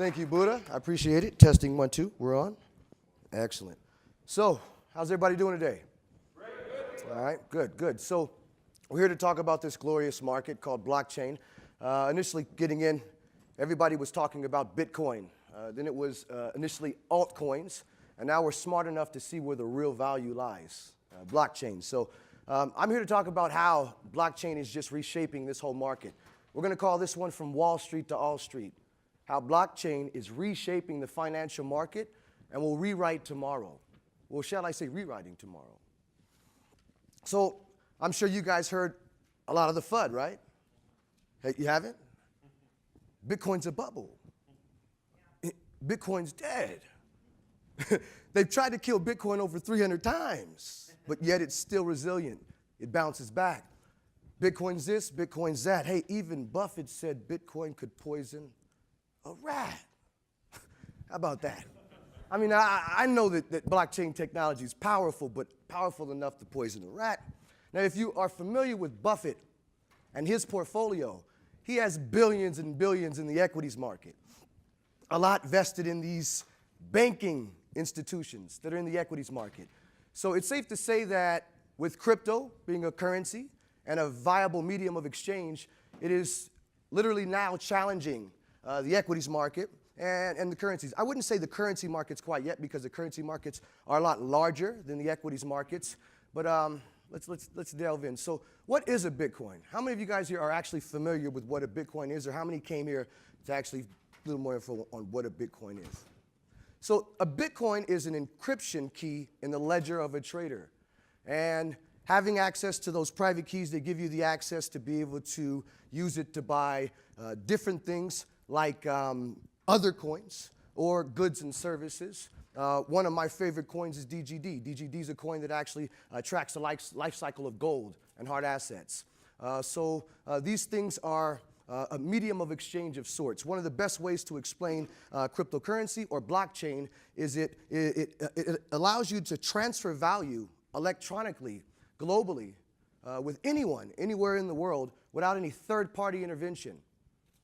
Thank you, Buddha. I appreciate it. Testing 1, 2. We're on. Excellent. So, how's everybody doing today? Great. All right, good. So, we're here to talk about this glorious market called blockchain. Initially getting in, everybody was talking about Bitcoin. Then it was initially altcoins. And now we're smart enough to see where the real value lies, blockchain. So, I'm here to talk about how blockchain is just reshaping this whole market. We're going to call this one From Wall Street to All Street. How blockchain is reshaping the financial market and will rewrite tomorrow. Well, shall I say rewriting tomorrow? So I'm sure you guys heard a lot of the FUD, right? Hey, you haven't? Bitcoin's a bubble. Bitcoin's dead. They've tried to kill Bitcoin over 300 times, but yet it's still resilient. It bounces back. Bitcoin's this, Bitcoin's that. Hey, even Buffett said Bitcoin could poison a rat. How about that? I mean, I know that blockchain technology is powerful, but powerful enough to poison a rat. Now, if you are familiar with Buffett and his portfolio, he has billions and billions in the equities market. A lot vested in these banking institutions that are in the equities market. So it's safe to say that with crypto being a currency and a viable medium of exchange, it is literally now challenging the equities market and the currencies. I wouldn't say the currency markets quite yet because the currency markets are a lot larger than the equities markets. But let's delve in. So what is a Bitcoin? How many of you guys here are actually familiar with what a Bitcoin is, or how many came here to actually a little more info on what a Bitcoin is? So a Bitcoin is an encryption key in the ledger of a trader. And having access to those private keys, they give you the access to be able to use it to buy different things like other coins or goods and services. One of my favorite coins is DGD. DGD is a coin that actually tracks the life cycle of gold and hard assets. So these things are a medium of exchange of sorts. One of the best ways to explain cryptocurrency or blockchain is it allows you to transfer value electronically, globally, with anyone, anywhere in the world, without any third-party intervention.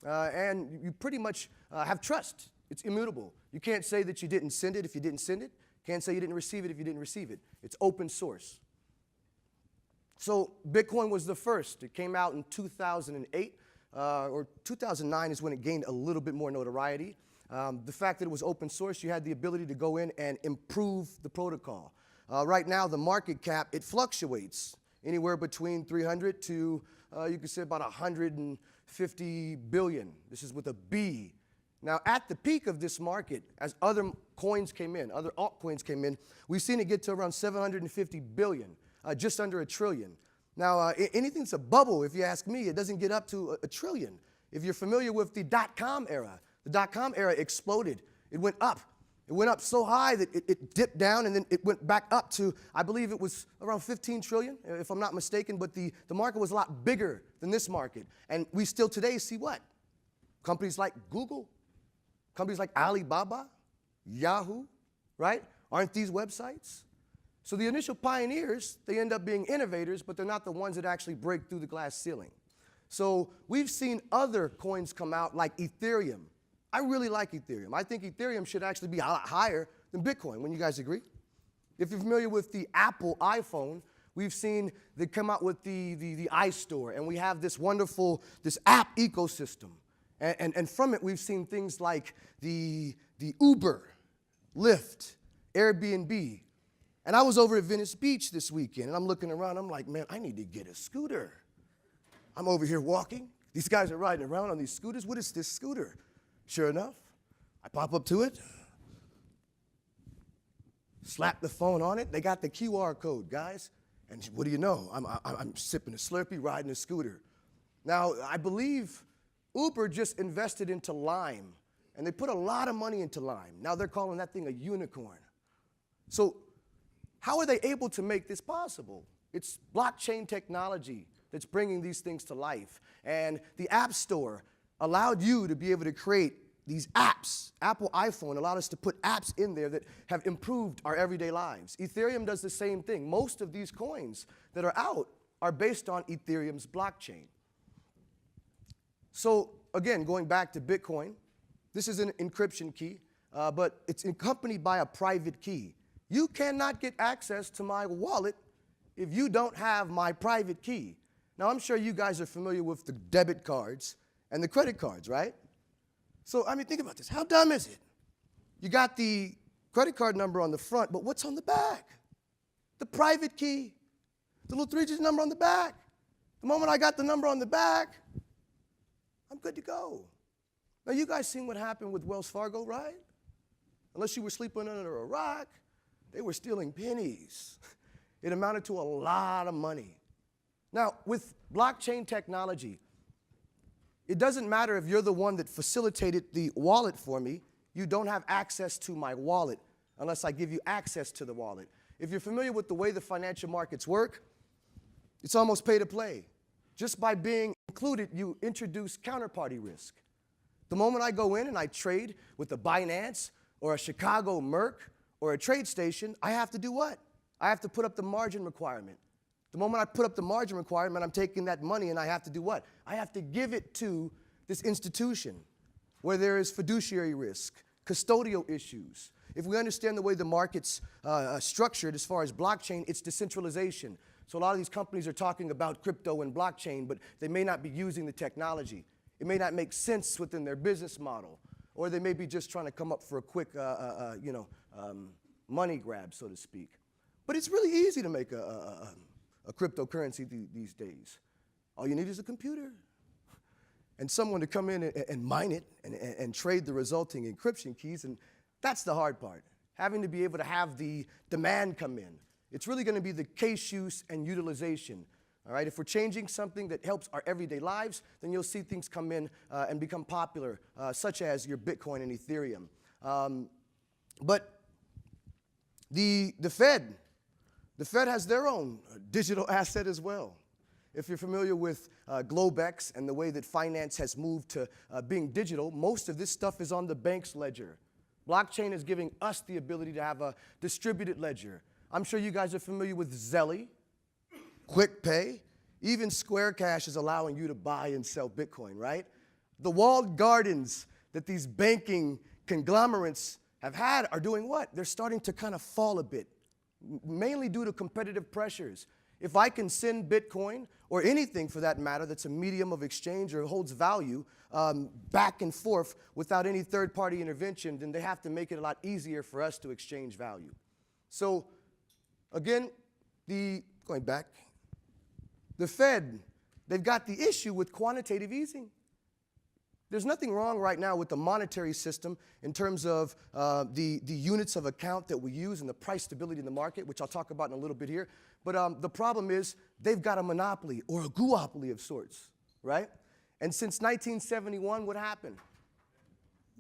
And you pretty much have trust. It's immutable. You can't say that you didn't send it if you didn't send it. Can't say you didn't receive it if you didn't receive it. It's open source. So Bitcoin was the first. It came out in 2008, or 2009 is when it gained a little bit more notoriety. The fact that it was open source, you had the ability to go in and improve the protocol. Right now, the market cap, it fluctuates anywhere between 300 to, you could say, about 150 billion. This is with a B. Now, at the peak of this market, as other coins came in, other altcoins came in, we've seen it get to around 750 billion, just under $1 trillion. Now, anything's a bubble, if you ask me. It doesn't get up to $1 trillion. If you're familiar with the dot-com era, the dot-com era exploded. It went up. It went up so high that it dipped down, and then it went back up to, I believe it was around 15 trillion, if I'm not mistaken, but the market was a lot bigger than this market. And we still today see what? Companies like Google, companies like Alibaba, Yahoo, right? Aren't these websites? So the initial pioneers, they end up being innovators, but they're not the ones that actually break through the glass ceiling. So we've seen other coins come out like Ethereum. I really like Ethereum. I think Ethereum should actually be a lot higher than Bitcoin. Wouldn't you guys agree? If you're familiar with the Apple iPhone, we've seen they come out with the iStore, and we have this wonderful, this app ecosystem. And from it, we've seen things like the Uber, Lyft, Airbnb. And I was over at Venice Beach this weekend, and I'm looking around. I'm like, man, I need to get a scooter. I'm over here walking. These guys are riding around on these scooters. What is this scooter? Sure enough, I pop up to it, slap the phone on it. They got the QR code, guys. And what do you know? I'm sipping a Slurpee, riding a scooter. Now, I believe Uber just invested into Lime, and they put a lot of money into Lime. Now they're calling that thing a unicorn. So how are they able to make this possible? It's blockchain technology that's bringing these things to life. And the App Store allowed you to be able to create these apps. Apple iPhone allowed us to put apps in there that have improved our everyday lives. Ethereum does the same thing. Most of these coins that are out are based on Ethereum's blockchain. So again, going back to Bitcoin, This is an encryption key, but it's accompanied by a private key. You cannot get access to my wallet if you don't have my private key. Now, I'm sure you guys are familiar with the debit cards and the credit cards, right? So, I mean, think about this. How dumb is it? You got the credit card number on the front, but what's on the back? The private key, the little 3-digit number on the back. The moment I got the number on the back, I'm good to go. Now, you guys seen what happened with Wells Fargo, right? Unless you were sleeping under a rock, they were stealing pennies. It amounted to a lot of money. Now, with blockchain technology, it doesn't matter if you're the one that facilitated the wallet for me. You don't have access to my wallet unless I give you access to the wallet. If you're familiar with the way the financial markets work, it's almost pay to play. Just by being included, you introduce counterparty risk. The moment I go in and I trade with a Binance or a Chicago Merc or a trade station, I have to do what? I have to put up the margin requirement. The moment I put up the margin requirement, I'm taking that money and I have to do what? I have to give it to this institution where there is fiduciary risk, custodial issues. If we understand the way the market's structured as far as blockchain, it's decentralization. So a lot of these companies are talking about crypto and blockchain, but they may not be using the technology. It may not make sense within their business model, or they may be just trying to come up for a quick money grab, so to speak. But it's really easy to make a cryptocurrency these days. All you need is a computer and someone to come in and mine it and trade the resulting encryption keys, and that's the hard part, having to be able to have the demand come in. It's really going to be the case use and utilization. All right? If we're changing something that helps our everyday lives, then you'll see things come in and become popular, such as your Bitcoin and Ethereum. But the Fed has their own digital asset as well. If you're familiar with GlobeX and the way that finance has moved to being digital, most of this stuff is on the bank's ledger. Blockchain is giving us the ability to have a distributed ledger. I'm sure you guys are familiar with Zelly, QuickPay. Even Square Cash is allowing you to buy and sell Bitcoin, right? The walled gardens that these banking conglomerates have had are doing what? They're starting to kind of fall a bit, mainly due to competitive pressures. If I can send Bitcoin, or anything for that matter that's a medium of exchange or holds value, back and forth without any third-party intervention, then they have to make it a lot easier for us to exchange value. So, again, going back, the Fed, they've got the issue with quantitative easing. There's nothing wrong right now with the monetary system in terms of the units of account that we use and the price stability in the market, which I'll talk about in a little bit here. But the problem is they've got a monopoly or a duopoly of sorts, right? And since 1971, what happened?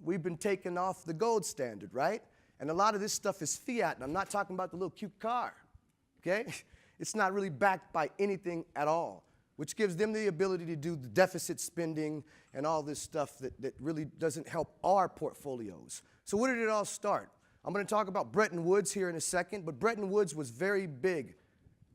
We've been taken off the gold standard, right? And a lot of this stuff is fiat, and I'm not talking about the little cute car, okay? It's not really backed by anything at all, which gives them the ability to do the deficit spending and all this stuff that really doesn't help our portfolios. So where did it all start? I'm going to talk about Bretton Woods here in a second, but Bretton Woods was very big.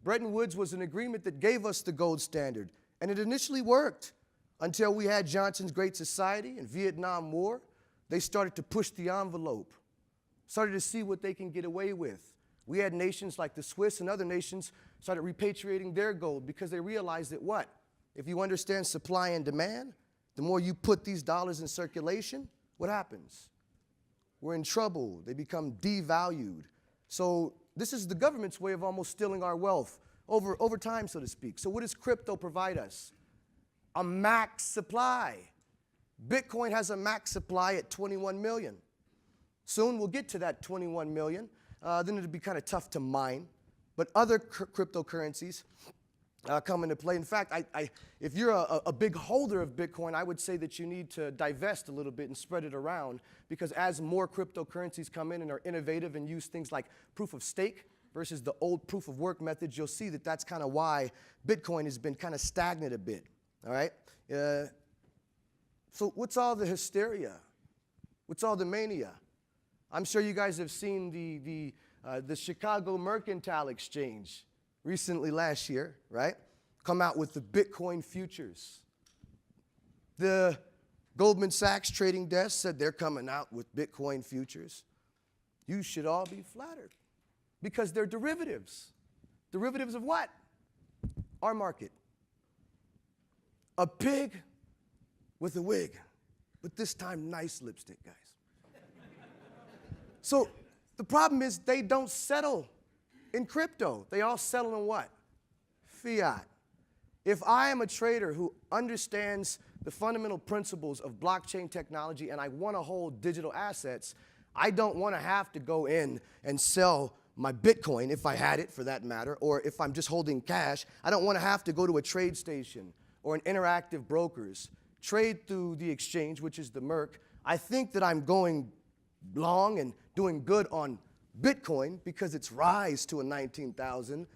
Bretton Woods was an agreement that gave us the gold standard, and it initially worked until we had Johnson's Great Society and Vietnam War. They started to push the envelope, started to see what they can get away with. We had nations like the Swiss and other nations started repatriating their gold because they realized that what? If you understand supply and demand, the more you put these dollars in circulation, what happens? We're in trouble. They become devalued. So this is the government's way of almost stealing our wealth over time, so to speak. So what does crypto provide us? A max supply. Bitcoin has a max supply at 21 million. Soon we'll get to that 21 million. Then it'll be kind of tough to mine. But other cryptocurrencies come into play. In fact, if you're a big holder of Bitcoin, I would say that you need to divest a little bit and spread it around, because as more cryptocurrencies come in and are innovative and use things like proof of stake versus the old proof of work methods, you'll see that that's kind of why Bitcoin has been kind of stagnant a bit. All right? So what's all the hysteria? What's all the mania? I'm sure you guys have seen the Chicago Mercantile Exchange recently last year, right? Come out with the Bitcoin futures. The Goldman Sachs trading desk said they're coming out with Bitcoin futures. You should all be flattered because they're derivatives. Derivatives of what? Our market. A pig with a wig, but this time nice lipstick, guys. So the problem is they don't settle in crypto. They all settle in what? Fiat. If I am a trader who understands the fundamental principles of blockchain technology and I want to hold digital assets, I don't want to have to go in and sell my Bitcoin, if I had it for that matter, or if I'm just holding cash. I don't want to have to go to a trade station or an interactive brokers, trade through the exchange, which is the Merc. I think that I'm going long and doing good on Bitcoin because it's rise to a 19,000,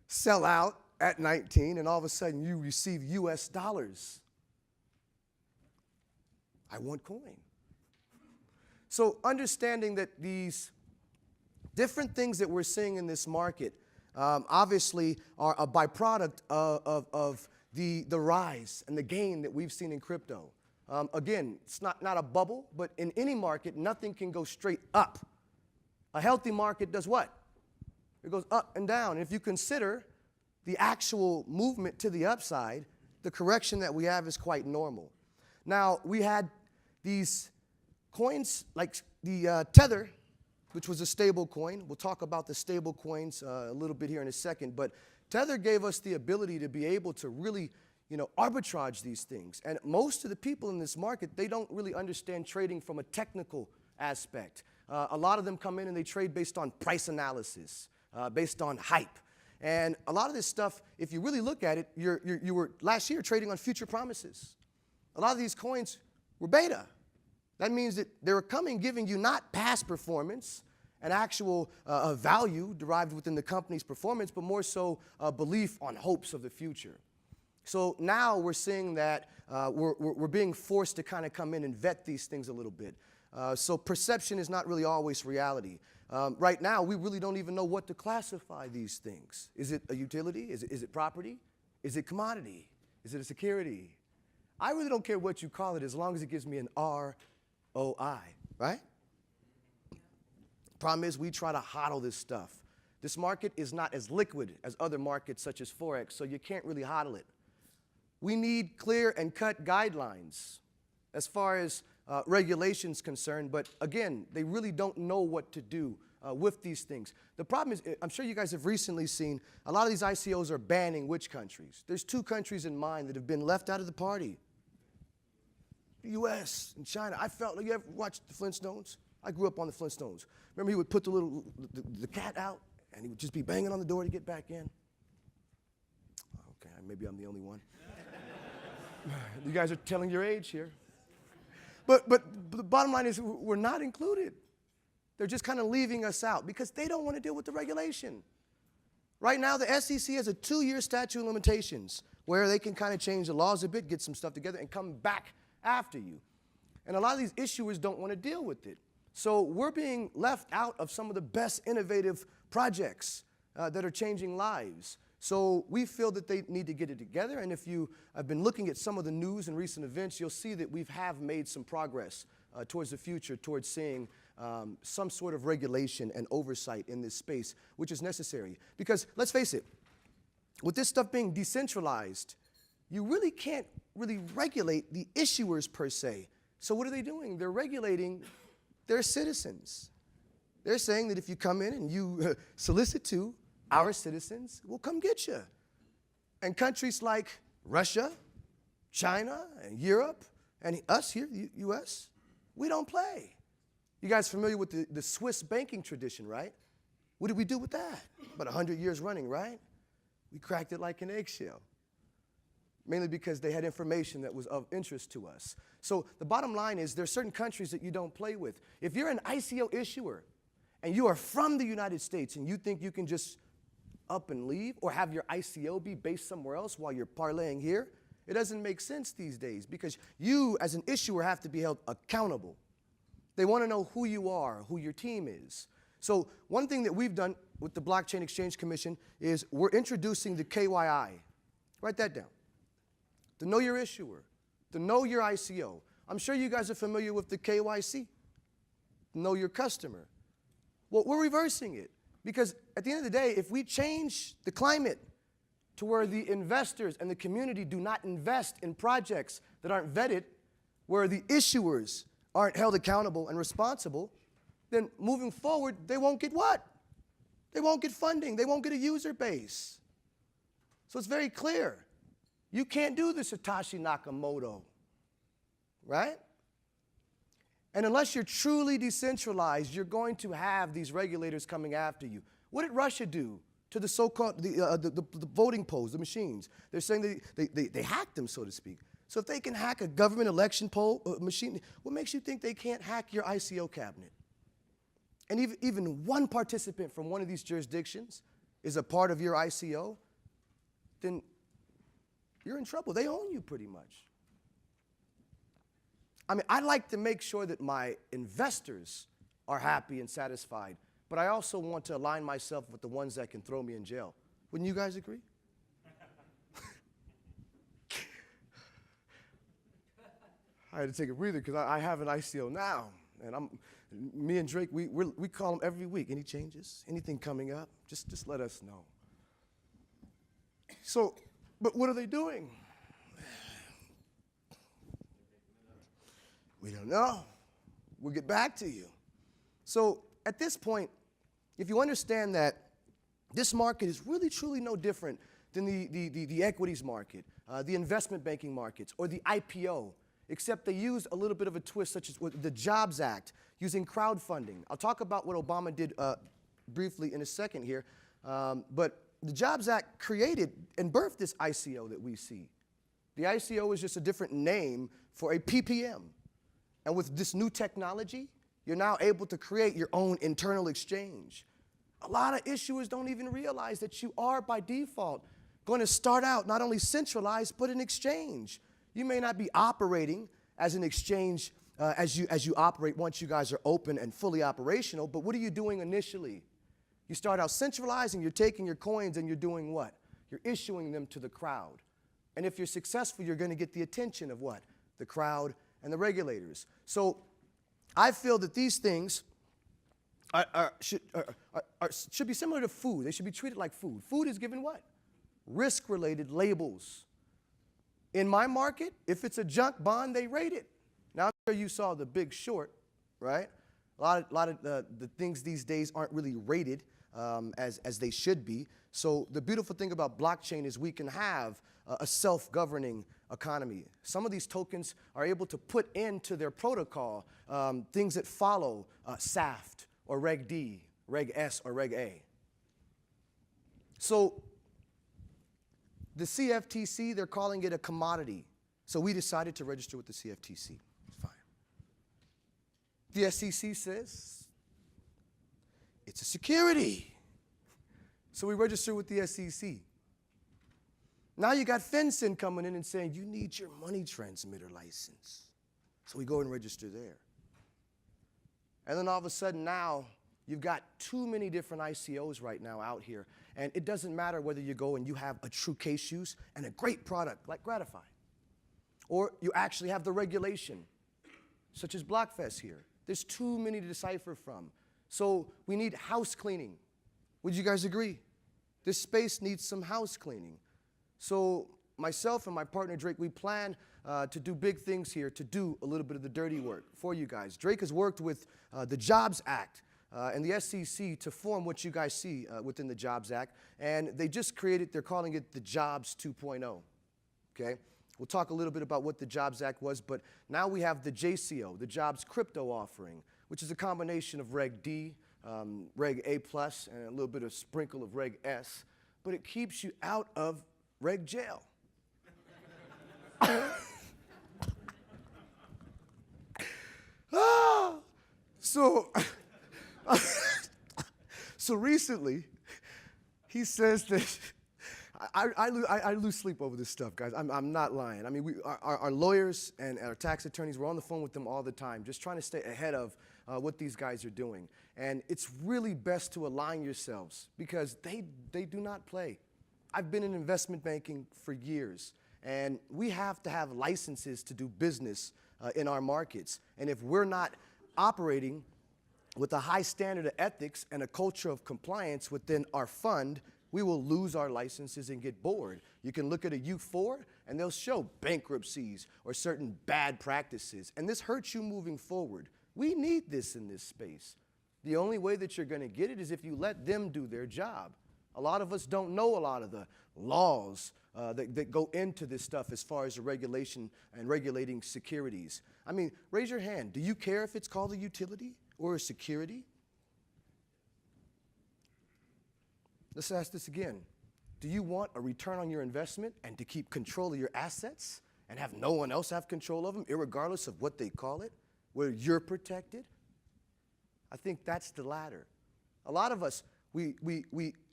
sell out at 19, and all of a sudden you receive US dollars. I want coin. So understanding that these different things that we're seeing in this market obviously are a byproduct of the rise and the gain that we've seen in crypto. Again, it's not a bubble, but in any market, nothing can go straight up. A healthy market does what? It goes up and down. And if you consider the actual movement to the upside, the correction that we have is quite normal. Now, we had these coins like the Tether, which was a stable coin. We'll talk about the stable coins a little bit here in a second, but Tether gave us the ability to be able to really arbitrage these things. And most of the people in this market, they don't really understand trading from a technical aspect. A lot of them come in and they trade based on price analysis, based on hype. And a lot of this stuff, if you really look at it, you were last year trading on future promises. A lot of these coins were beta. That means that they were coming giving you not past performance, an actual value derived within the company's performance, but more so a belief on hopes of the future. So now we're seeing that we're being forced to kind of come in and vet these things a little bit. So perception is not really always reality. Right now, we really don't even know what to classify these things. Is it a utility? Is it property? Is it commodity? Is it a security? I really don't care what you call it as long as it gives me an ROI, right? Problem is we try to hodl this stuff. This market is not as liquid as other markets such as Forex, so you can't really hodl it. We need clear and cut guidelines as far as regulations concerned, but again, they really don't know what to do with these things. The problem is, I'm sure you guys have recently seen, a lot of these ICOs are banning which countries? There's two countries in mind that have been left out of the party. The US and China. You ever watched the Flintstones? I grew up on the Flintstones. Remember he would put the cat out and he would just be banging on the door to get back in? Okay, maybe I'm the only one. You guys are telling your age here. But the bottom line is we're not included. They're just kind of leaving us out because they don't want to deal with the regulation. Right now, the SEC has a 2-year statute of limitations where they can kind of change the laws a bit, get some stuff together, and come back after you. And a lot of these issuers don't want to deal with it. So we're being left out of some of the best innovative projects that are changing lives. So we feel that they need to get it together, and if you have been looking at some of the news and recent events, you'll see that we have made some progress towards the future, towards seeing some sort of regulation and oversight in this space, which is necessary. Because let's face it, with this stuff being decentralized, you really can't really regulate the issuers per se. So what are they doing? They're regulating their citizens. They're saying that if you come in and you solicit to our citizens will come get you. And countries like Russia, China, and Europe, and us here, the US, we don't play. You guys familiar with the Swiss banking tradition, right? What did we do with that? About 100 years running, right? We cracked it like an eggshell. Mainly because they had information that was of interest to us. So the bottom line is there are certain countries that you don't play with. If you're an ICO issuer and you are from the United States and you think you can just up and leave or have your ICO be based somewhere else while you're parlaying here, it doesn't make sense these days because you as an issuer have to be held accountable. They want to know who you are, who your team is. So one thing that we've done with the Blockchain Exchange Commission is we're introducing the KYI. Write that down. To know your issuer, to know your ICO. I'm sure you guys are familiar with the KYC, know your customer. Well, we're reversing it because at the end of the day, if we change the climate to where the investors and the community do not invest in projects that aren't vetted, where the issuers aren't held accountable and responsible, then moving forward, they won't get what? They won't get funding. They won't get a user base. So it's very clear. You can't do the Satoshi Nakamoto, right? And unless you're truly decentralized, you're going to have these regulators coming after you. What did Russia do to the so-called the voting polls, the machines? They're saying they hacked them, so to speak. So if they can hack a government election poll machine, what makes you think they can't hack your ICO cabinet? And even one participant from one of these jurisdictions is a part of your ICO, then you're in trouble. They own you pretty much. I mean, I like to make sure that my investors are happy and satisfied, but I also want to align myself with the ones that can throw me in jail. Wouldn't you guys agree? I had to take a breather because I have an ICO now, and me and Drake, we call him every week. Any changes? Anything coming up? Just let us know. So, but what are they doing? We don't know. We'll get back to you. So at this point, if you understand that this market is really, truly no different than the equities market, the investment banking markets, or the IPO, except they used a little bit of a twist, such as the Jobs Act, using crowdfunding. I'll talk about what Obama did briefly in a second here, but the Jobs Act created and birthed this ICO that we see. The ICO is just a different name for a PPM. And with this new technology, you're now able to create your own internal exchange. A lot of issuers don't even realize that you are, by default, going to start out not only centralized, but an exchange. You may not be operating as an exchange as you operate once you guys are open and fully operational, but what are you doing initially? You start out centralizing, you're taking your coins and you're doing what? You're issuing them to the crowd. And if you're successful, you're going to get the attention of what? The crowd and the regulators. So I feel that these things should be similar to food. They should be treated like food. Food is given what? Risk-related labels. In my market, if it's a junk bond, they rate it. Now, I'm sure you saw The Big Short, right? A lot of the things these days aren't really rated as they should be. So the beautiful thing about blockchain is we can have a self-governing economy. Some of these tokens are able to put into their protocol things that follow SAFT or Reg D, Reg S, or Reg A. So the CFTC, they're calling it a commodity. So we decided to register with the CFTC. Fine. The SEC says it's a security. So we register with the SEC. Now you got FinCEN coming in and saying, you need your money transmitter license. So we go and register there. And then all of a sudden now, you've got too many different ICOs right now out here. And it doesn't matter whether you go and you have a true case use and a great product like Gratify, or you actually have the regulation, such as BlockVest here. There's too many to decipher from. So we need house cleaning. Would you guys agree? This space needs some house cleaning. So myself and my partner Drake, we plan to do big things here, to do a little bit of the dirty work for you guys. Drake has worked with the Jobs Act and the SEC to form what you guys see within the Jobs Act. And they just created, they're calling it the Jobs 2.0, okay? We'll talk a little bit about what the Jobs Act was, but now we have the JCO, the Jobs Crypto Offering, which is a combination of Reg D, Reg A+, and a little bit of sprinkle of Reg S, but it keeps you out of Reg jail. So recently, he says that I lose sleep over this stuff, guys. I'm not lying. I mean, our lawyers and our tax attorneys, we're on the phone with them all the time, just trying to stay ahead of what these guys are doing. And it's really best to align yourselves because they do not play. I've been in investment banking for years, And we have to have licenses to do business in our markets. And if we're not operating with a high standard of ethics and a culture of compliance within our fund, we will lose our licenses and get bored. You can look at a U4 and they'll show bankruptcies or certain bad practices. And this hurts you moving forward. We need this in this space. The only way that you're going to get it is if you let them do their job. A lot of us don't know a lot of the laws that go into this stuff as far as the regulation and regulating securities. I mean, raise your hand. Do you care if it's called a utility or a security? Let's ask this again. Do you want a return on your investment and to keep control of your assets and have no one else have control of them, irregardless of what they call it, where you're protected? I think that's the latter. A lot of us, we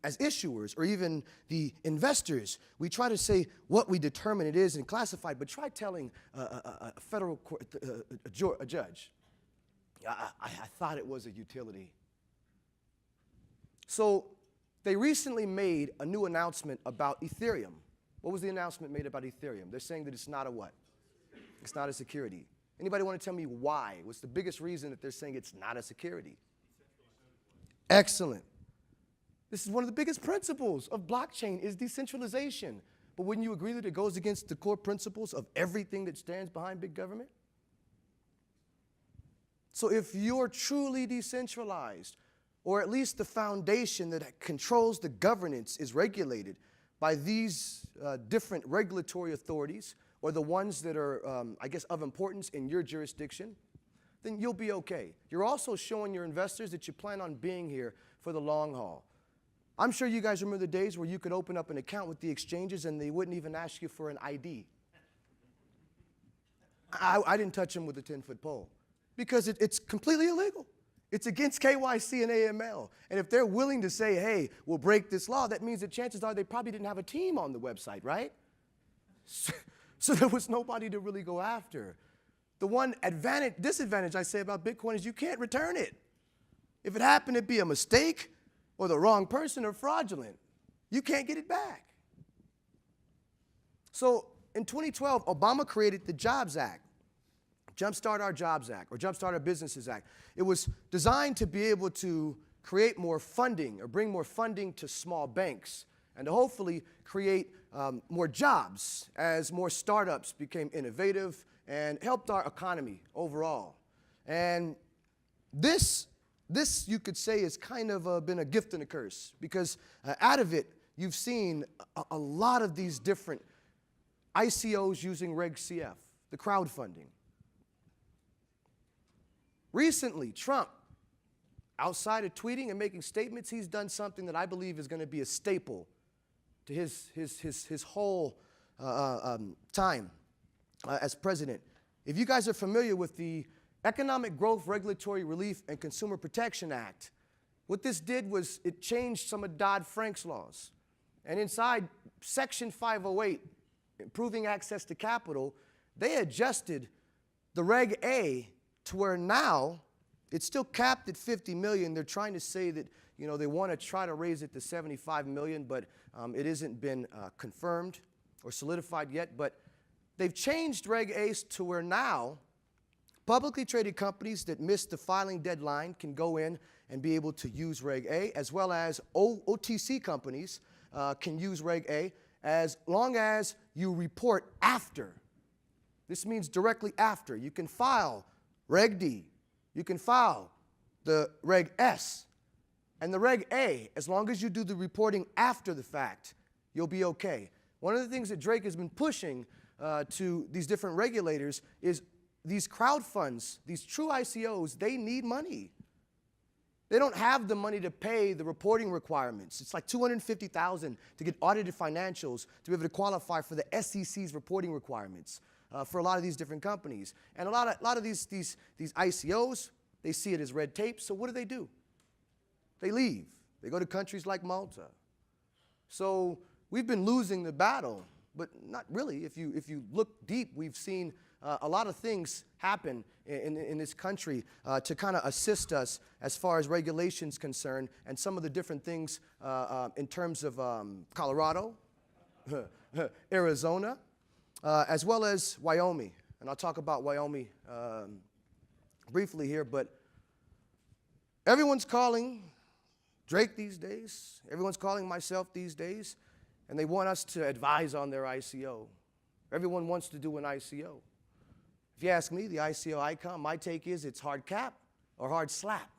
as issuers or even the investors, we try to say what we determine it is and classify, but try telling a federal court, a judge, I thought it was a utility. So they recently made a new announcement about Ethereum. What was the announcement made about Ethereum? They're saying that it's not a what? It's not a security. Anybody want to tell me why? What's the biggest reason that they're saying it's not a security? Excellent. This is one of the biggest principles of blockchain is decentralization. But wouldn't you agree that it goes against the core principles of everything that stands behind big government? So if you're truly decentralized, or at least the foundation that controls the governance is regulated by these different regulatory authorities, or the ones that are, I guess, of importance in your jurisdiction, then you'll be okay. You're also showing your investors that you plan on being here for the long haul. I'm sure you guys remember the days where you could open up an account with the exchanges and they wouldn't even ask you for an ID. I didn't touch them with a 10-foot pole because it's completely illegal. It's against KYC and AML. And if they're willing to say, hey, we'll break this law, that means that chances are they probably didn't have a team on the website, right? So there was nobody to really go after. The one disadvantage I say about Bitcoin is you can't return it. If it happened to be a mistake or the wrong person or fraudulent, you can't get it back. So in 2012, Obama created the Jobs Act, Jumpstart Our Jobs Act, or Jumpstart Our Businesses Act. It was designed to be able to create more funding or bring more funding to small banks and to hopefully create more jobs as more startups became innovative and helped our economy overall. And this you could say has kind of been a gift and a curse because out of it, you've seen a lot of these different ICOs using Reg CF, the crowdfunding. Recently, Trump, outside of tweeting and making statements, he's done something that I believe is going to be a staple to his whole time as president. If you guys are familiar with the Economic Growth, Regulatory Relief, and Consumer Protection Act, what this did was it changed some of Dodd-Frank's laws. And inside Section 508, improving access to capital, they adjusted the Reg A to where now it's still capped at 50 million. They're trying to say that, you know, they want to try to raise it to 75 million, but it hasn't been confirmed or solidified yet. But they've changed Reg A to where now publicly traded companies that missed the filing deadline can go in and be able to use Reg A, as well as OTC companies can use Reg A as long as you report after. This means directly after. You can file Reg D. You can file the Reg S. And the Reg A, as long as you do the reporting after the fact, you'll be okay. One of the things that Drake has been pushing to these different regulators is these crowd funds, these true ICOs, they need money. They don't have the money to pay the reporting requirements. It's like $250,000 to get audited financials to be able to qualify for the SEC's reporting requirements for a lot of these different companies. And a lot of these ICOs, they see it as red tape, so what do? They leave. They go to countries like Malta. So we've been losing the battle, but not really. If you look deep, we've seen a lot of things happen in this country to kind of assist us as far as regulations concerned, and some of the different things in terms of Colorado, Arizona, as well as Wyoming. And I'll talk about Wyoming briefly here, but everyone's calling Drake these days. Everyone's calling myself these days, and they want us to advise on their ICO. Everyone wants to do an ICO. If you ask me, the ICO icon, my take is it's hard cap or hard slap.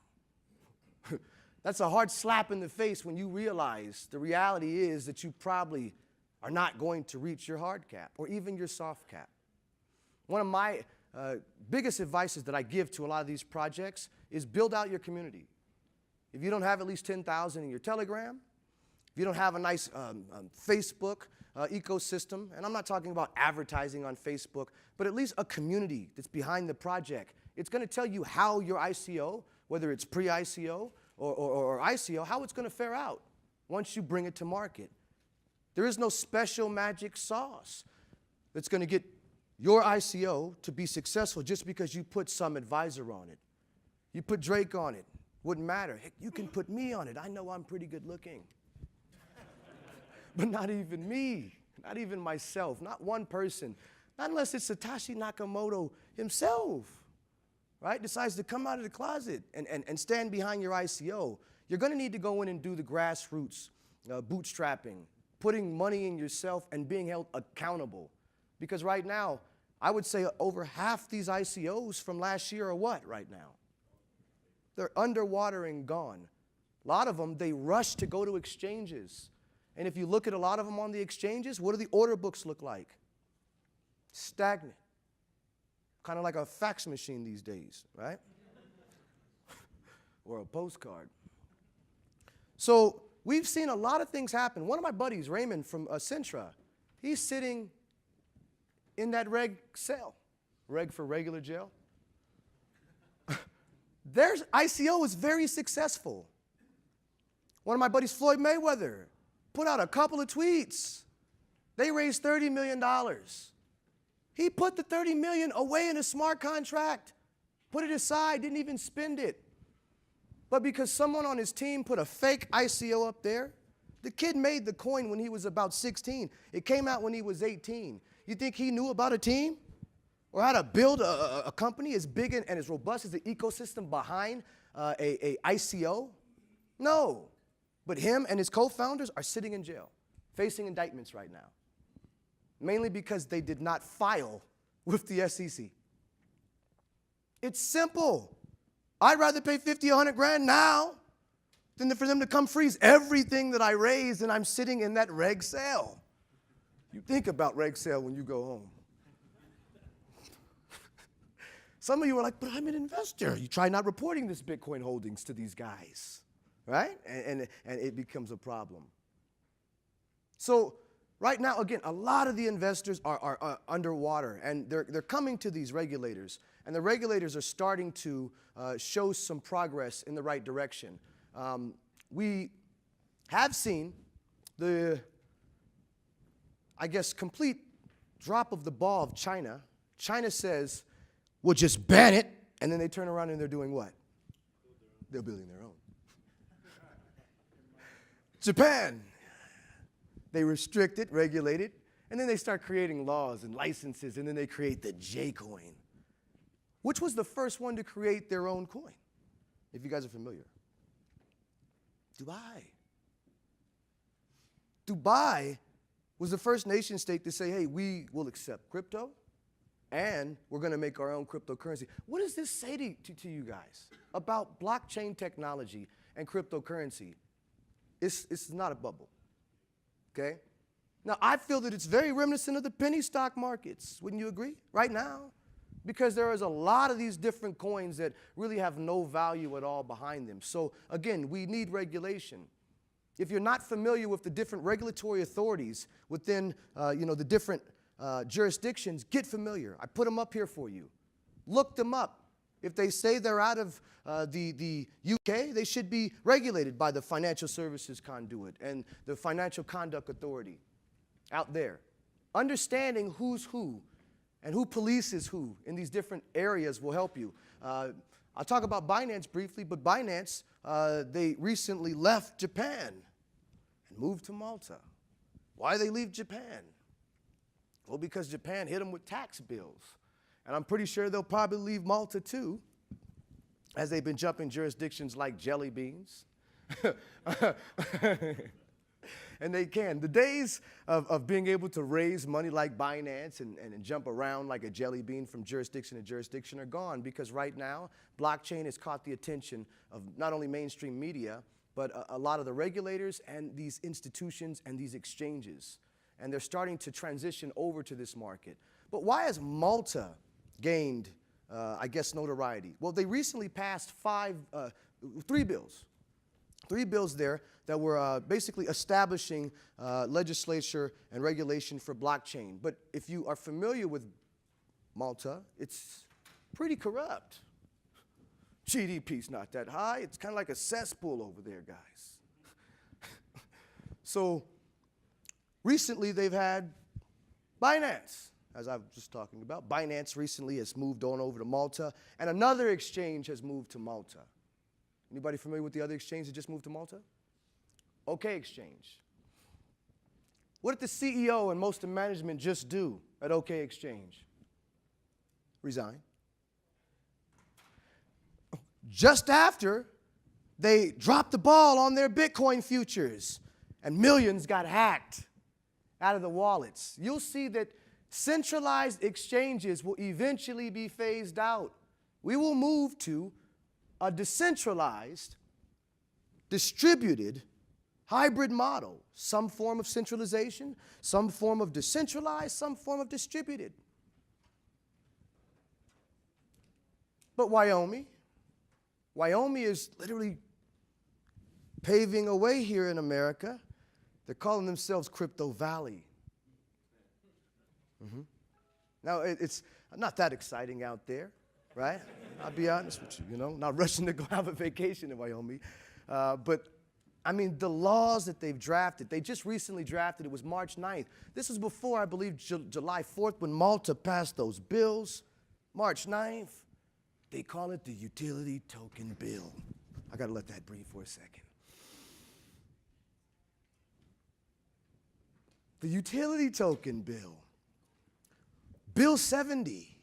That's a hard slap in the face when you realize the reality is that you probably are not going to reach your hard cap or even your soft cap. One of my biggest advices that I give to a lot of these projects is build out your community. If you don't have at least 10,000 in your Telegram, if you don't have a nice Facebook ecosystem, and I'm not talking about advertising on Facebook, but at least a community that's behind the project, it's going to tell you how your ICO, whether it's pre-ICO or ICO, how it's going to fare out once you bring it to market. There is no special magic sauce that's going to get your ICO to be successful just because you put some advisor on it. You put Drake on it, wouldn't matter. Heck, you can put me on it. I know I'm pretty good looking. But not even me, not even myself, not one person, not unless it's Satoshi Nakamoto himself, right? Decides to come out of the closet and stand behind your ICO. You're going to need to go in and do the grassroots, bootstrapping, putting money in yourself and being held accountable. Because right now, I would say over half these ICOs from last year are what right now? They're underwater and gone. A lot of them, they rush to go to exchanges. And if you look at a lot of them on the exchanges, what do the order books look like? Stagnant. Kind of like a fax machine these days, right? Or a postcard. So we've seen a lot of things happen. One of my buddies, Raymond from Centra, he's sitting in that reg cell. Reg for regular jail. Their ICO is very successful. One of my buddies, Floyd Mayweather, put out a couple of tweets. They raised $30 million. He put the $30 million away in a smart contract, put it aside, didn't even spend it. But because someone on his team put a fake ICO up there, the kid made the coin when he was about 16. It came out when he was 18. You think he knew about a team or how to build a company as big and as robust as the ecosystem behind a ICO? No. But him and his co-founders are sitting in jail, facing indictments right now, mainly because they did not file with the SEC. It's simple. I'd rather pay 50, 100 grand now than for them to come freeze everything that I raised and I'm sitting in that reg sale. You think about reg sale when you go home. Some of you are like, but I'm an investor. You try not reporting this Bitcoin holdings to these guys. Right? And it becomes a problem. So right now, again, a lot of the investors are underwater, and they're coming to these regulators, and the regulators are starting to show some progress in the right direction. We have seen the, I guess, complete drop of the ball of China. China says, we'll just ban it, and then they turn around and they're doing what? They're building their own. Japan, they restrict it, regulate it, and then they start creating laws and licenses, and then they create the J-coin, which was the first one to create their own coin, if you guys are familiar. Dubai. Dubai was the first nation state to say, hey, we will accept crypto, and we're going to make our own cryptocurrency. What does this say to you guys about blockchain technology and cryptocurrency? It's not a bubble, okay? Now, I feel that it's very reminiscent of the penny stock markets. Wouldn't you agree? Right now. Because there is a lot of these different coins that really have no value at all behind them. So, again, we need regulation. If you're not familiar with the different regulatory authorities within the different jurisdictions, get familiar. I put them up here for you. Look them up. If they say they're out of the UK, they should be regulated by the Financial Services Conduit and the Financial Conduct Authority out there. Understanding who's who and who polices who in these different areas will help you. I'll talk about Binance briefly, but Binance, they recently left Japan and moved to Malta. Why did they leave Japan? Well, because Japan hit them with tax bills. And I'm pretty sure they'll probably leave Malta too, as they've been jumping jurisdictions like jelly beans. And they can. The days of being able to raise money like Binance and jump around like a jelly bean from jurisdiction to jurisdiction are gone, because right now, blockchain has caught the attention of not only mainstream media, but a lot of the regulators and these institutions and these exchanges. And they're starting to transition over to this market. But why has Malta gained, I guess, notoriety? Well, they recently passed three bills. Three bills there that were basically establishing legislature and regulation for blockchain. But if you are familiar with Malta, it's pretty corrupt. GDP's not that high. It's kind of like a cesspool over there, guys. So recently they've had Binance, as I was just talking about. Binance recently has moved on over to Malta, and another exchange has moved to Malta. Anybody familiar with the other exchange that just moved to Malta? OK Exchange. What did the CEO and most of management just do at OK Exchange? Resign. Just after they dropped the ball on their Bitcoin futures and millions got hacked out of the wallets. You'll see that centralized exchanges will eventually be phased out. We will move to a decentralized, distributed, hybrid model. Some form of centralization, some form of decentralized, some form of distributed. But Wyoming is literally paving a way here in America. They're calling themselves Crypto Valley. Now, it's not that exciting out there, right? I'll be honest with you, not rushing to go have a vacation in Wyoming. But, I mean, the laws that they've drafted, they just recently drafted, it was March 9th. This was before, I believe, July 4th when Malta passed those bills. March 9th, they call it the Utility Token Bill. I got to let that breathe for a second. The Utility Token Bill. Bill 70.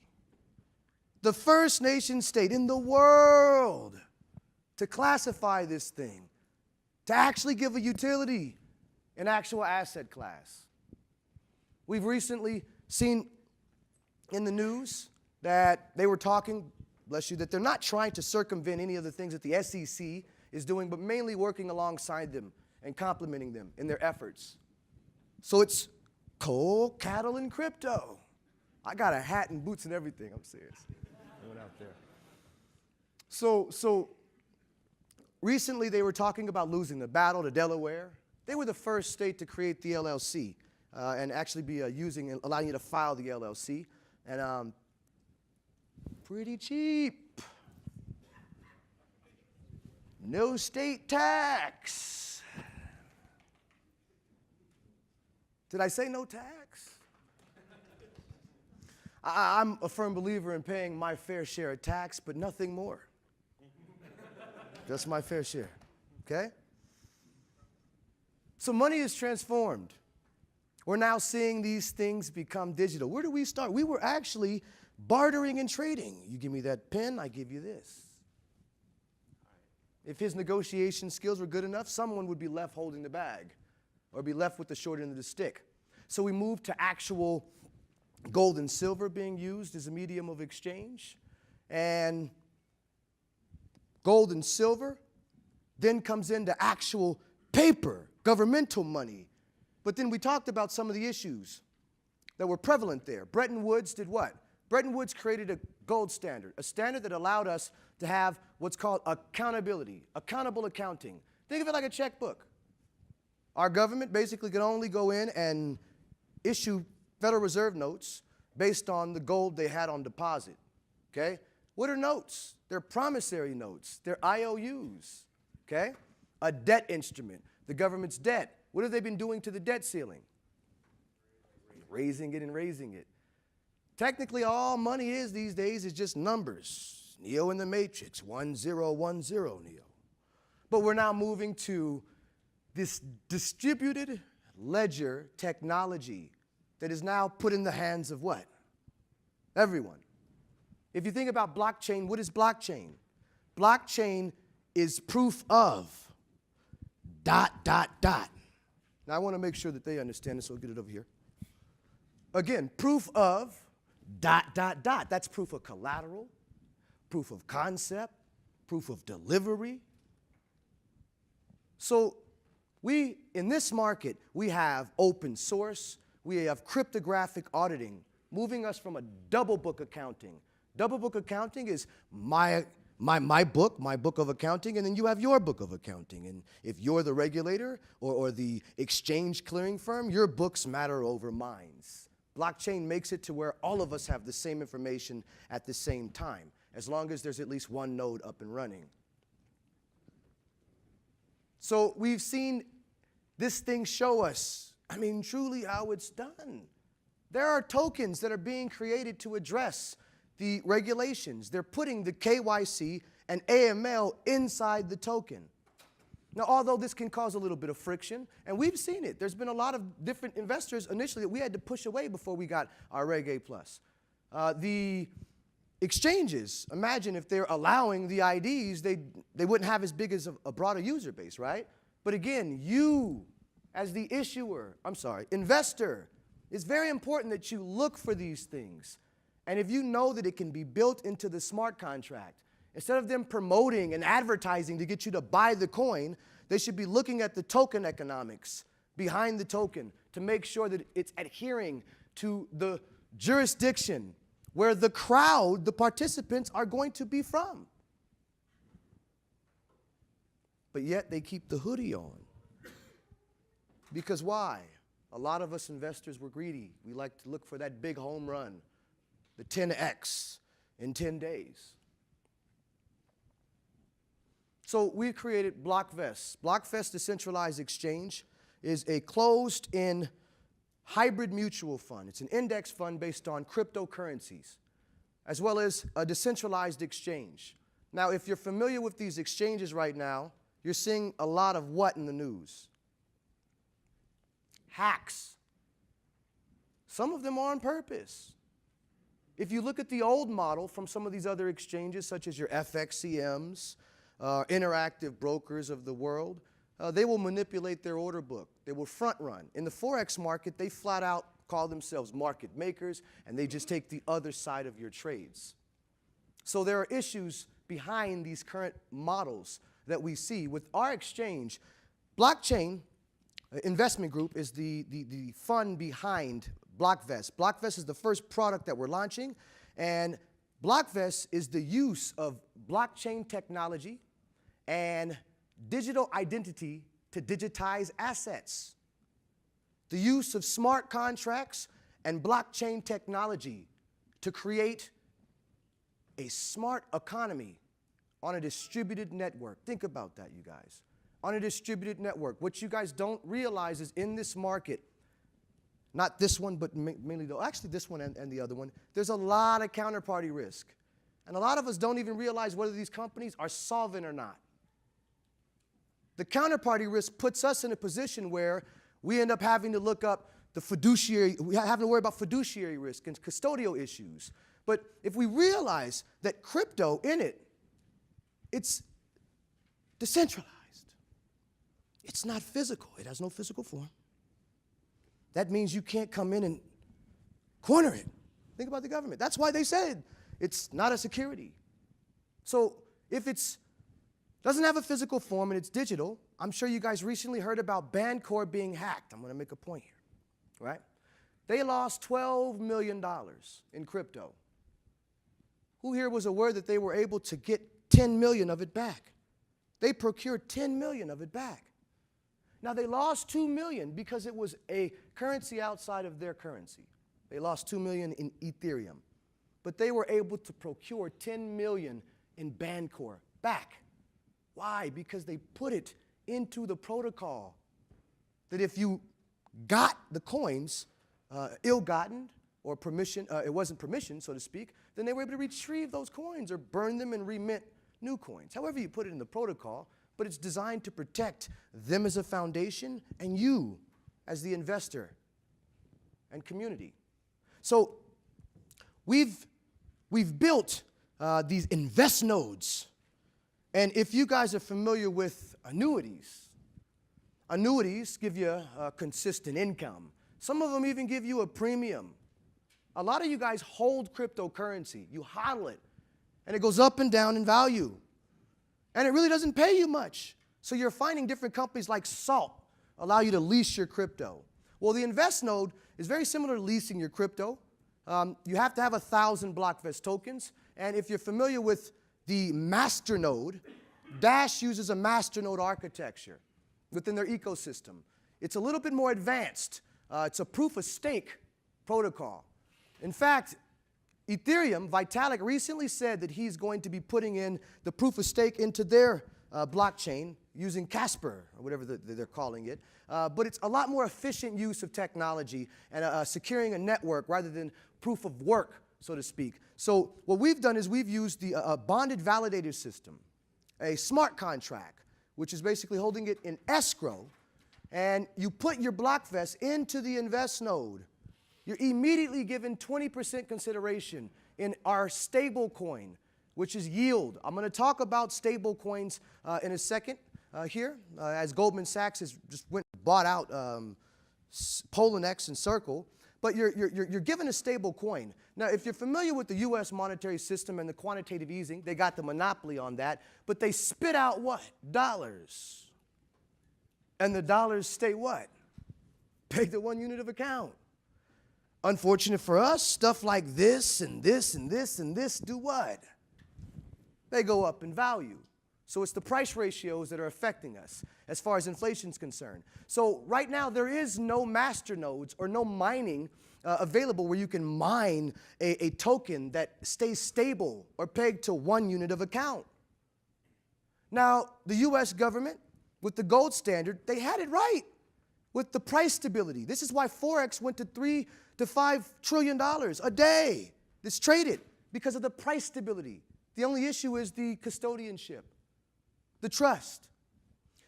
The first nation state in the world to classify this thing, to actually give a utility an actual asset class. We've recently seen in the news that they were talking, bless you, that they're not trying to circumvent any of the things that the SEC is doing, but mainly working alongside them and complementing them in their efforts. So it's coal, cattle, and crypto. I got a hat and boots and everything. I'm serious. I went out there. So recently they were talking about losing the battle to Delaware. They were the first state to create the LLC and actually be allowing you to file the LLC. And pretty cheap. No state tax. Did I say no tax? I'm a firm believer in paying my fair share of tax, but nothing more. Just my fair share, okay? So money is transformed. We're now seeing these things become digital. Where do we start? We were actually bartering and trading. You give me that pen, I give you this. If his negotiation skills were good enough, someone would be left holding the bag or be left with the short end of the stick. So we moved to actual gold and silver being used as a medium of exchange. And gold and silver then comes into actual paper, governmental money. But then we talked about some of the issues that were prevalent there. Bretton Woods did what? Bretton Woods created a gold standard, a standard that allowed us to have what's called accountability, accountable accounting. Think of it like a checkbook. Our government basically could only go in and issue Federal Reserve notes based on the gold they had on deposit, okay? What are notes? They're promissory notes. They're IOUs, okay? A debt instrument, the government's debt. What have they been doing to the debt ceiling? Raising it and raising it. Technically, all money is these days is just numbers. Neo in the Matrix, 1010 Neo. But we're now moving to this distributed ledger technology that is now put in the hands of what? Everyone. If you think about blockchain, what is blockchain? Blockchain is proof of ... Now I want to make sure that they understand this, so I'll get it over here. Again, proof of ... That's proof of collateral, proof of concept, proof of delivery. So in this market, we have open source, we have cryptographic auditing, moving us from a double book accounting. Double book accounting is my book of accounting, and then you have your book of accounting. And if you're the regulator or the exchange clearing firm, your books matter over mine's. Blockchain makes it to where all of us have the same information at the same time, as long as there's at least one node up and running. So we've seen this thing show us, truly how it's done. There are tokens that are being created to address the regulations. They're putting the KYC and AML inside the token. Now, although this can cause a little bit of friction, and we've seen it, there's been a lot of different investors initially that we had to push away before we got our Reg A+. The exchanges, imagine if they're allowing the IDs, they wouldn't have as big as a broader user base, right? But again, you, as the investor, it's very important that you look for these things. And if you know that it can be built into the smart contract, instead of them promoting and advertising to get you to buy the coin, they should be looking at the token economics behind the token to make sure that it's adhering to the jurisdiction where the crowd, the participants, are going to be from. But yet they keep the hoodie on. Because why? A lot of us investors were greedy. We like to look for that big home run, the 10x in 10 days. So we created BlockVest. BlockVest Decentralized Exchange is a closed-in hybrid mutual fund. It's an index fund based on cryptocurrencies, as well as a decentralized exchange. Now, if you're familiar with these exchanges right now, you're seeing a lot of what in the news? Hacks. Some of them are on purpose. If you look at the old model from some of these other exchanges, such as your FXCMs, interactive brokers of the world, they will manipulate their order book. They will front run. In the Forex market, they flat out call themselves market makers, and they just take the other side of your trades. So there are issues behind these current models that we see. With our exchange, Blockchain Investment Group is the fund behind BlockVest. BlockVest is the first product that we're launching, and BlockVest is the use of blockchain technology and digital identity to digitize assets. The use of smart contracts and blockchain technology to create a smart economy on a distributed network. Think about that, you guys. On a distributed network. What you guys don't realize is in this market, not this one, but mainly though, actually this one and the other one, there's a lot of counterparty risk. And a lot of us don't even realize whether these companies are solvent or not. The counterparty risk puts us in a position where we end up having to look up the fiduciary, we having to worry about fiduciary risk and custodial issues. But if we realize that crypto in it, it's decentralized. It's not physical. It has no physical form. That means you can't come in and corner it. Think about the government. That's why they said it's not a security. So if it doesn't have a physical form and it's digital, I'm sure you guys recently heard about Bancorp being hacked. I'm going to make a point here, right? They lost $12 million in crypto. Who here was aware that they were able to get 10 million of it back? They procured 10 million of it back. Now, they lost 2 million because it was a currency outside of their currency. They lost 2 million in Ethereum. But they were able to procure 10 million in Bancorp back. Why? Because they put it into the protocol that if you got the coins ill-gotten or permission, it wasn't permission, so to speak, then they were able to retrieve those coins or burn them and remit new coins. However you put it in the protocol, but it's designed to protect them as a foundation and you as the investor. and community. So we've built these Nvestnodes. And if you guys are familiar with annuities give you a consistent income. Some of them even give you a premium. A lot of you guys hold cryptocurrency. You hodl it, and it goes up and down in value. And it really doesn't pay you much. So you're finding different companies like Salt allow you to lease your crypto. Well, the Nvestnode is very similar to leasing your crypto. You have to have 1,000 BlockVest tokens. And if you're familiar with the masternode, Dash uses a masternode architecture within their ecosystem. It's a little bit more advanced. It's a proof of stake protocol. In fact, Ethereum, Vitalik recently said that he's going to be putting in the proof of stake into their blockchain using Casper, or whatever they're calling it. But it's a lot more efficient use of technology and securing a network rather than proof of work, so to speak. So what we've done is we've used the bonded validator system, a smart contract, which is basically holding it in escrow, and you put your BlockVest into the Nvestnode. You're immediately given 20% consideration in our stablecoin, which is yield. I'm going to talk about stablecoins in a second here, as Goldman Sachs has just bought out Poloniex and Circle. But you're given a stable coin. Now, if you're familiar with the U.S. monetary system and the quantitative easing, they got the monopoly on that. But they spit out what? Dollars. And the dollars stay what? Pegged to 1 unit of account. Unfortunate for us, stuff like this and this and this and this do what? They go up in value. So it's the price ratios that are affecting us as far as inflation is concerned. So right now there is no masternodes or no mining available where you can mine a token that stays stable or pegged to 1 unit of account. Now, the U.S. government, with the gold standard, they had it right with the price stability. This is why Forex went to $3 to $5 trillion a day. It's traded because of the price stability. The only issue is the custodianship, the trust.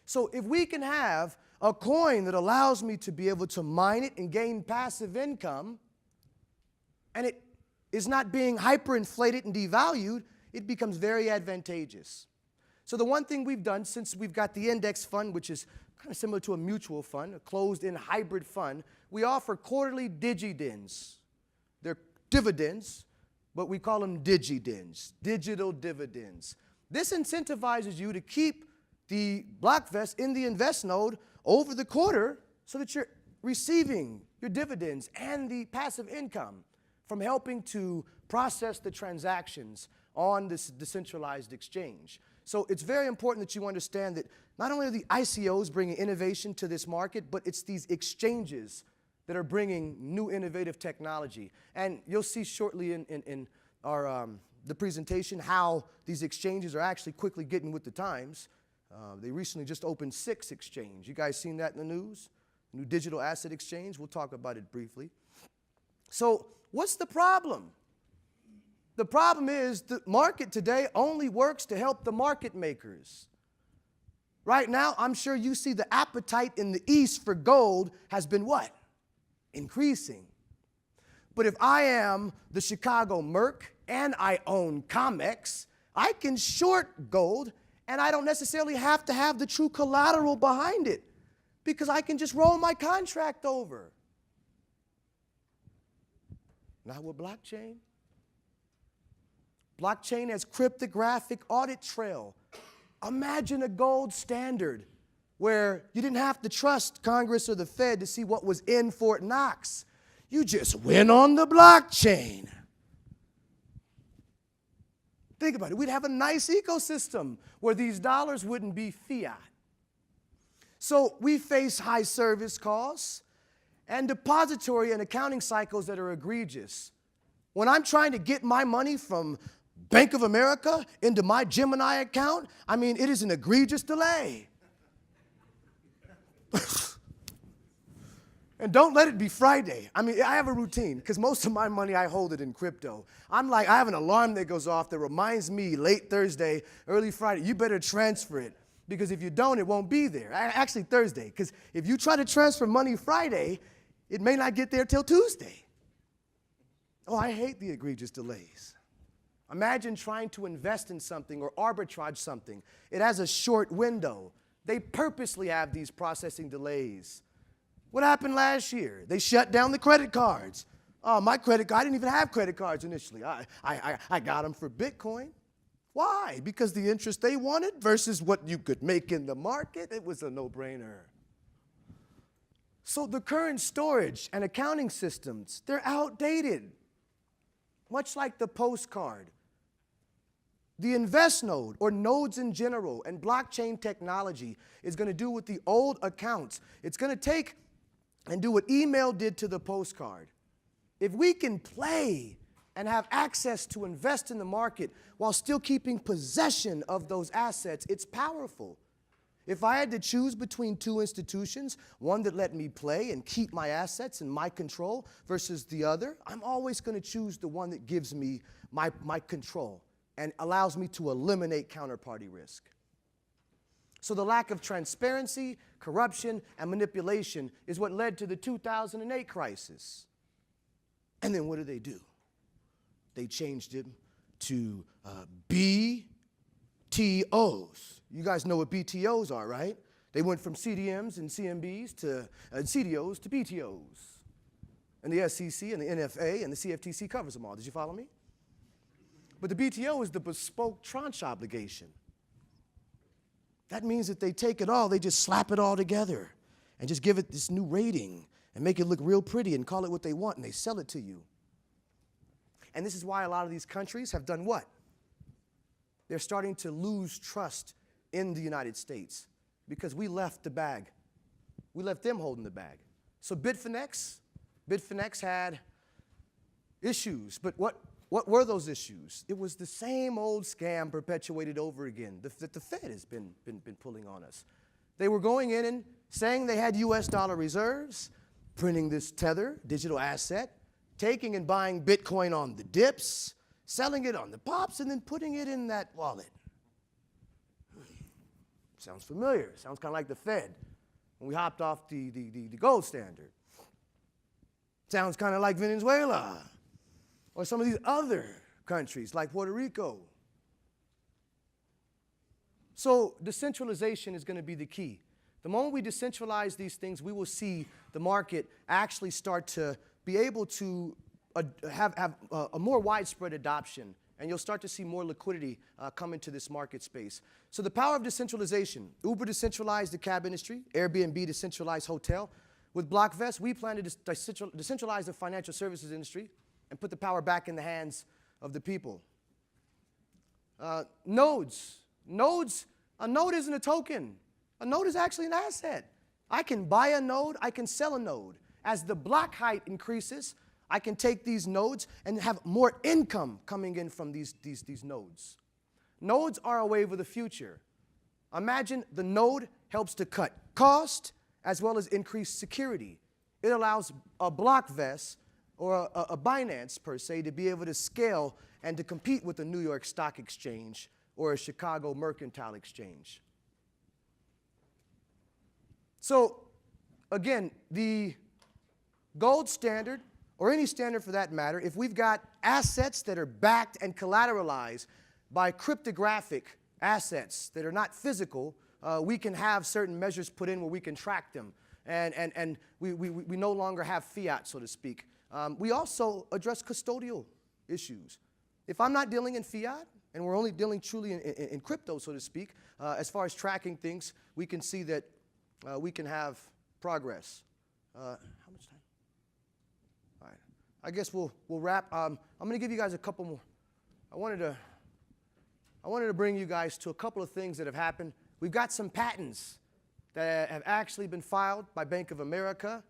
So if we can have a coin that allows me to be able to mine it and gain passive income, and it is not being hyperinflated and devalued, it becomes very advantageous. So the one thing we've done since we've got the index fund, which is kind of similar to a mutual fund, a closed-in hybrid fund, we offer quarterly dividends. They're dividends, but we call them digidens, digital dividends. This incentivizes you to keep the BlockVest in the Nvestnode over the quarter so that you're receiving your dividends and the passive income from helping to process the transactions on this decentralized exchange. So it's very important that you understand that not only are the ICOs bringing innovation to this market, but it's these exchanges that are bringing new innovative technology. And you'll see shortly in our the presentation how these exchanges are actually quickly getting with the times. They recently just opened 6 exchange. You guys seen that in the news? New digital asset exchange. We'll talk about it briefly. So what's the problem? The problem is the market today only works to help the market makers. Right now, I'm sure you see the appetite in the East for gold has been what? Increasing. But if I am the Chicago Merc and I own COMEX, I can short gold and I don't necessarily have to have the true collateral behind it because I can just roll my contract over. Not with blockchain. Blockchain has cryptographic audit trail. Imagine a gold standard where you didn't have to trust Congress or the Fed to see what was in Fort Knox. You just went on the blockchain. Think about it. We'd have a nice ecosystem where these dollars wouldn't be fiat. So we face high service costs and depository and accounting cycles that are egregious. When I'm trying to get my money from Bank of America into my Gemini account, I mean, it is an egregious delay. And don't let it be Friday. I mean, I have a routine because most of my money, I hold it in crypto. I'm like, I have an alarm that goes off that reminds me late Thursday, early Friday, you better transfer it because if you don't, it won't be there. Actually, Thursday, because if you try to transfer money Friday, it may not get there till Tuesday. Oh, I hate the egregious delays. Imagine trying to invest in something or arbitrage something. It has a short window. They purposely have these processing delays. What happened last year? They shut down the credit cards. My credit card, I didn't even have credit cards initially. I got them for Bitcoin. Why? Because the interest they wanted versus what you could make in the market, it was a no-brainer. So the current storage and accounting systems, they're outdated. Much like the postcard. The Nvestnode, or nodes in general, and blockchain technology is going to do with the old accounts. It's going to take and do what email did to the postcard. If we can play and have access to invest in the market while still keeping possession of those assets, it's powerful. If I had to choose between two institutions, one that let me play and keep my assets in my control versus the other, I'm always going to choose the one that gives me my control and allows me to eliminate counterparty risk. So the lack of transparency, corruption, and manipulation is what led to the 2008 crisis. And then what do? They changed it to BTOs. You guys know what BTOs are, right? They went from CDMs and CMBs to CDOs to BTOs. And the SEC and the NFA and the CFTC covers them all. Did you follow me? But the BTO is the bespoke tranche obligation. That means that they take it all, they just slap it all together and just give it this new rating and make it look real pretty and call it what they want, and they sell it to you. And this is why a lot of these countries have done what? They're starting to lose trust in the United States because we left the bag. We left them holding the bag. So Bitfinex had issues, but what were those issues? It was the same old scam perpetuated over again that the Fed has been pulling on us. They were going in and saying they had US dollar reserves, printing this tether, digital asset, taking and buying Bitcoin on the dips, selling it on the pops, and then putting it in that wallet. Sounds familiar. Sounds kind of like the Fed when we hopped off the gold standard. Sounds kind of like Venezuela or some of these other countries like Puerto Rico. So decentralization is going to be the key. The moment we decentralize these things, we will see the market actually start to be able to have a more widespread adoption, and you'll start to see more liquidity come into this market space. So the power of decentralization. Uber decentralized the cab industry, Airbnb decentralized hotel. With BlockVest, we plan to decentralize the financial services industry and put the power back in the hands of the people. Nodes. A node isn't a token. A node is actually an asset. I can buy a node, I can sell a node. As the block height increases, I can take these nodes and have more income coming in from these nodes. Nodes are a wave of the future. Imagine the node helps to cut cost as well as increase security. It allows a BlockVest or a Binance, per se, to be able to scale and to compete with the New York Stock Exchange or a Chicago Mercantile Exchange. So, again, the gold standard, or any standard for that matter, if we've got assets that are backed and collateralized by cryptographic assets that are not physical, we can have certain measures put in where we can track them. And we no longer have fiat, so to speak. We also address custodial issues. If I'm not dealing in fiat, and we're only dealing truly in crypto, so to speak, as far as tracking things, we can see that we can have progress. How much time? All right. I guess we'll wrap. I'm going to give you guys a couple more. I wanted to bring you guys to a couple of things that have happened. We've got some patents that have actually been filed by Bank of America.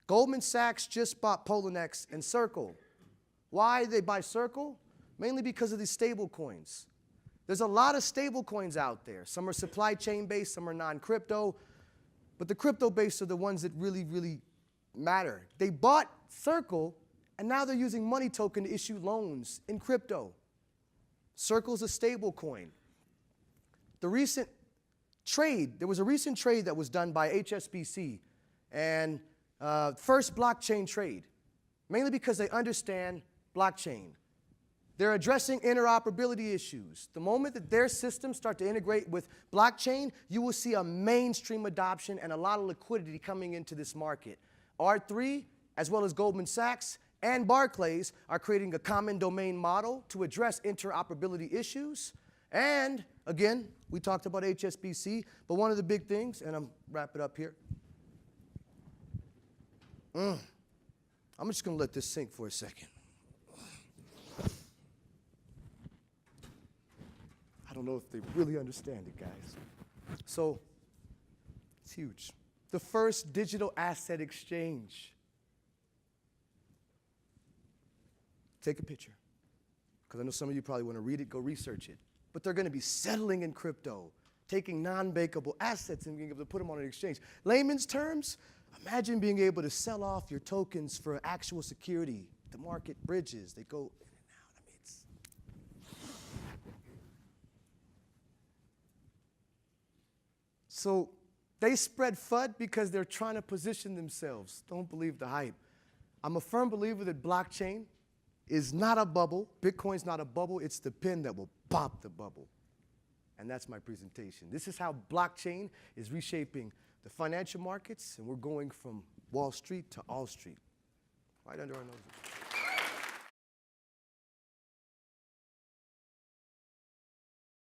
Goldman Sachs just bought Poloniex and Circle. Why did they buy Circle? Mainly because of these stable coins. There's a lot of stable coins out there. Some are supply chain based, some are non-crypto. But the crypto-based are the ones that really, really matter. They bought Circle, and now they're using money token to issue loans in crypto. Circle's a stable coin. The recent trade, there was a recent trade that was done by HSBC, and First, blockchain trade, mainly because they understand blockchain. They're addressing interoperability issues. The moment that their systems start to integrate with blockchain, you will see a mainstream adoption and a lot of liquidity coming into this market. R3, as well as Goldman Sachs and Barclays, are creating a common domain model to address interoperability issues. And again, we talked about HSBC, but one of the big things, and I'm wrapping up here. I'm just going to let this sink for a second. I don't know if they really understand it, guys. So, it's huge. The first digital asset exchange. Take a picture, because I know some of you probably want to read it, go research it. But they're going to be settling in crypto, taking non-bankable assets and being able to put them on an exchange. Layman's terms, imagine being able to sell off your tokens for actual security. The market bridges, they go in and out. I mean, it's so they spread FUD because they're trying to position themselves. Don't believe the hype. I'm a firm believer that blockchain is not a bubble. Bitcoin's not a bubble. It's the pin that will pop the bubble. And that's my presentation. This is how blockchain is reshaping the financial markets, and we're going from Wall Street to All Street, right under our noses.